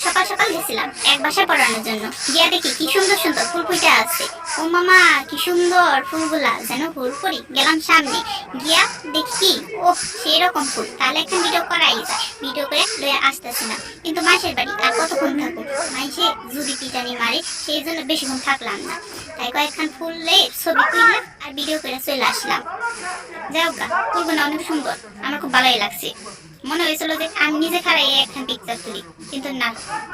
সকাল সকাল গেছিলাম এক বাসায় পড়ানোর জন্য। গিয়া দেখি কি সুন্দর সুন্দর ফুল ফুটে আছে। ও মামা, কি সুন্দর ফুলগুলা, যেন ফুল করি। গেলাম সামনে, গিয়া দেখি ওহ সেই রকম ফুল, তাহলে একটা ভিডিও করাই যায়। ভিডিও করে লয়ে আসতেছি না, কিন্তু মাসের বাড়ি আর কতক্ষণ থাকবো, মাইসে যদি পিটানি মারে, সেই জন্য বেশিক্ষণ থাকলাম না। তাই কয়েকখান ফুলে ছবি তুললাম আর ভিডিও করে চলে আসলাম। যাই হোক, ফুলগুলো অনেক সুন্দর, আমার খুব ভালোই লাগছে। মনে হয়েছিল যে আমি নিজে খারাই একখান পিকচার তুলি, কিন্তু না,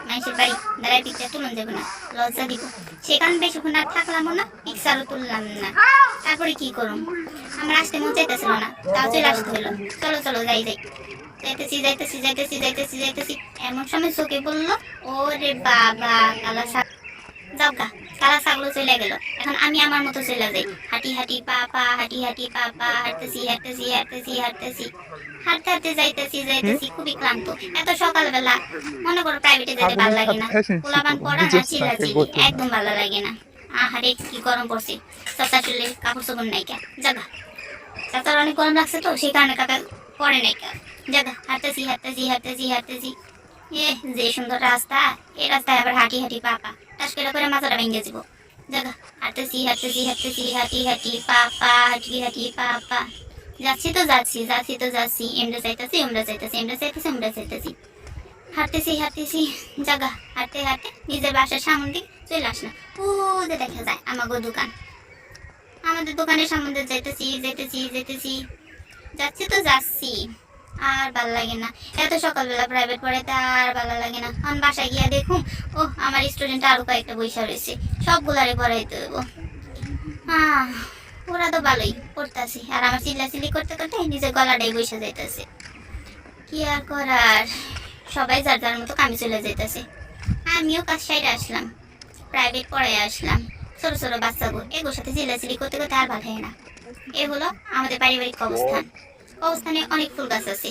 মানুষের বাড়ি দাঁড়ায় পিকচার তুলন যাবো না, লজ্জা দিব। সেখানে বেশিক্ষণ আর থাকলামও না, পিকচারও তুললাম না। তারপরে কি করুম, আমার আসতে মন চাইতেছিল না, তাও চলে আসতে হলো। চলো চলো যাই যাই, যাইতেছি যাইতেছি যাইতেছি যাইতেছি যাইতেছি, এমন সময় চোখে বললো ওরে বাবা কালা সাপ। যাওগা, কালা ছাগলও চলে গেল। এখন আমি আমার মতো চলে যাই, হাঁটি হাঁটি পাপা, হাঁটি হাঁটি পাপা, হাঁটতেছি হাঁটতেছি হাঁটতেছি হাঁটতেছি, হাঁটতে হাঁটতে যাইতেছি যাইতেছি, খুবই ক্লান্ত। এত সকালবেলা মনে করো প্রাইভেটে যেতে ভালো লাগে না, পোলাপান পড়া না চিল্লাচিল্লি, একদম ভালো লাগে না। আহারে কি গরম পড়ছে, চাচা চুলে কাপড় চোপড় নাই কা, জাগা চাচার অনেক গরম লাগছে তো সেই কারণে কাকা পরে নাই কা। জাগা, হাঁটতেছি হাঁটতেছি হাঁটতেছি হাঁটতেছি, এ যে সুন্দর রাস্তা, এই রাস্তায় আবার হাঁটি হাঁটি পাপা, টাস করে মাথাটা ভেঙে যাবো। জাগা, হাঁটতেছি হাঁটতেছি হাঁটতেছি, হাঁটি হাঁটি পাপা, হাঁটি হাঁটি পাপা, যাচ্ছি তো যাচ্ছি, যাচ্ছি তো যাচ্ছি, এমরা যাইতেছি এমরা যাইতেছি, এমরা যাইতেছি এমরা যাইতেছি, হাঁটতেছি হাঁটতেছি। জাগা, হাঁটতে হাঁটতে নিজের বাসার সামনে দিকে চলে আসলাম। ও যে দেখা যায় আমাগো দোকান, আমাদের দোকানের সামনে যাইতেছি যাইতেছি যাইতেছি, যাচ্ছি তো যাচ্ছি, আর ভাল লাগে না। এত সকালবেলা প্রাইভেট পড়াইতে আর ভালো লাগে না। আমি বাসায় গিয়া দেখুন, ও আমার স্টুডেন্ট আরো কয়েকটা বৈশা রয়েছে, সবগুলারে পড়াইতে হইব। ওরা তো ভালোই পড়তেছে, আর আমার চিল্লাচিল্লি করতে করতে নিজের গলাটাই বৈশা যাইতেছে। কি আর করার, সবাই যার যার মতো কামে চলে যাইতেছে। আমিও কাজ সাইডে আসলাম, প্রাইভেট পড়াই আসলাম। ছোট ছোট বাচ্চাগুলো এগুলোর সাথে চিল্লাচিল্লি করতে করতে আর ভালো হয় না। এ হলো আমাদের পারিবারিক অবস্থান। অবস্থানে অনেক ফুল গাছ আছে।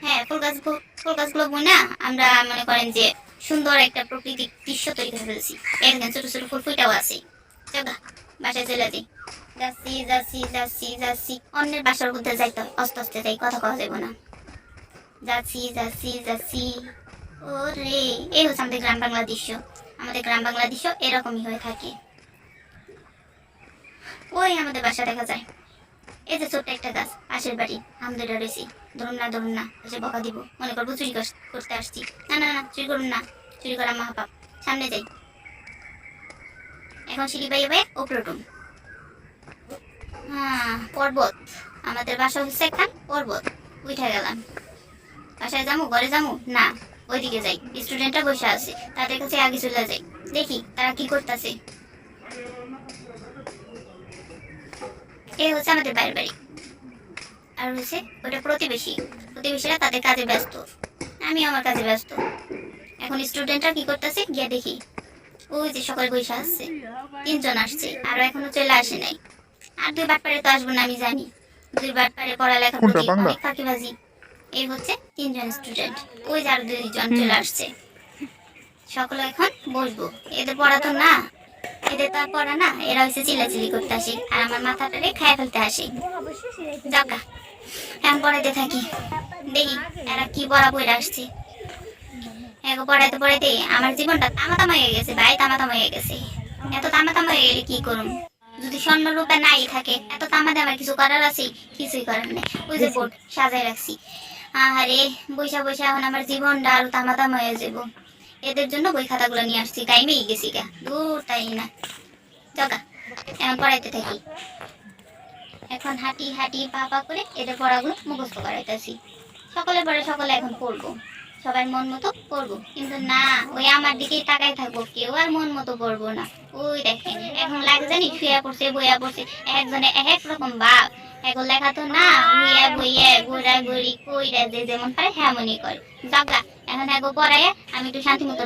হ্যাঁ, ফুল গাছগুলো বুনা আমরা মনে করেন যে সুন্দর একটা প্রকৃতিক দৃশ্য তৈরি করে ফেলছি। এখানে ছোট ছোট ফুল ফুটাও আছে। চলো বাসায় চলে যাই। যাচ্ছি যাচ্ছি যাচ্ছি যাচ্ছি, অন্যের বাসার মধ্যে যাইতে হয়, আস্তে আস্তে যাই, কথা কওয়া যাবো না। যাচ্ছি যাচ্ছি যাচ্ছি, ওরে এই হচ্ছে আমাদের গ্রাম বাংলা দৃশ্য। আমাদের গ্রাম বাংলা দৃশ্য এরকমই হয়ে থাকে। ওই আমাদের বাসা দেখা যায়, এই যে ছোট্ট একটা গাছ, পাশের বাড়ি আমাদের রয়েছি। ধরুন না এসে বকা দিব, মনে করবো চুরি করতে আসছি। না না না, চুরি করুন না, চুরি করা মহাপাপ। সামনে যাই, এখন সিঁড়ি বাইয়ে বাইয়ে উপরে উঠুন। পর্বত, আমাদের বাসা হচ্ছে একখান পর্বত। উঠে গেলাম, বাসায় যাবো, ঘরে যাবো না, ওইদিকে যাই। স্টুডেন্টরা বসে আছে, তাদের কাছে আগে চলে যাই, দেখি তারা কি করতেছে। এই হচ্ছে আমাদের বাইরের বাড়ি, আর হচ্ছে ওটা প্রতিবেশীরা তাদের কাজে ব্যস্ত, আমি আমার কাজে ব্যস্ত। এখন স্টুডেন্টরা কি করতেছে গিয়ে দেখি, ওই যে সকাল বৈশা আসছে, 3 জন আসছে, আরো এখনো চলে আসে নাই। আর 2 বাটপারে তো আসবো না আমি জানি, 2 বাটপারে পড়ালেখা প্রতি অনেক ফাঁকিবাজি। এই হচ্ছে 3 জন স্টুডেন্ট, ওই যে আরো 2 জন চলে আসছে। সকলে এখন বসবো, এদের পড়া তো না, এদের তো আর পড়া না, এরা হচ্ছে চিল্লাচিল্লি করতে আসে আর আমার মাথাটারে খায় ফেলতে আসে। যাকা, এখন পড়াইতে থাকি, দেখি এরা কি পড়া বইরা আসছে। এখন পড়াইতে পড়াইতে আমার জীবনটা তামাতামা হয়ে গেছে ভাই, তামাতামা হয়ে গেছে। এত তামাতামা হয়ে গেলে কি করুম, যদি স্বর্ণরূপে নাই থাকে, এত তামাতে আমার কিছু করার আছে? কিছুই করার নেই। ওই যে বোর্ড সাজাই রাখছি, আরে বৈশা বৈশা এখন আমার জীবনটা আরো তামাতামা হয়ে যাবো। এদের জন্য বই খাতাগুলো নিয়ে আসছি, টাইমেই গেছি গা, দূর তাই না। চকা, এখন পড়াইতে থাকি। এখন হাঁটি হাঁটি পা করে এদের পড়াগুলো মুখস্থ করাইতেছি। সকলে পড়ে, সকলে এখন পড়বো, সবাই মন মতো পড়বো। কিন্তু না, ওই আমার দিকেই তাকাই থাকবো, কেউ আর মন মতো পড়বো না। ওই দেখেন এখন লাগে জানি শুয়ে পড়ছে বইয়া পড়ছে, একজনে এক রকম ভাব। এখন লেখা তো না, বইয়া বইয়া ঘোরা ঘুরি কইরা যে যেমন পারে হেমনই করে। জাগা, এখন এগো পড়াইয়া আমি একটু শান্তি মতো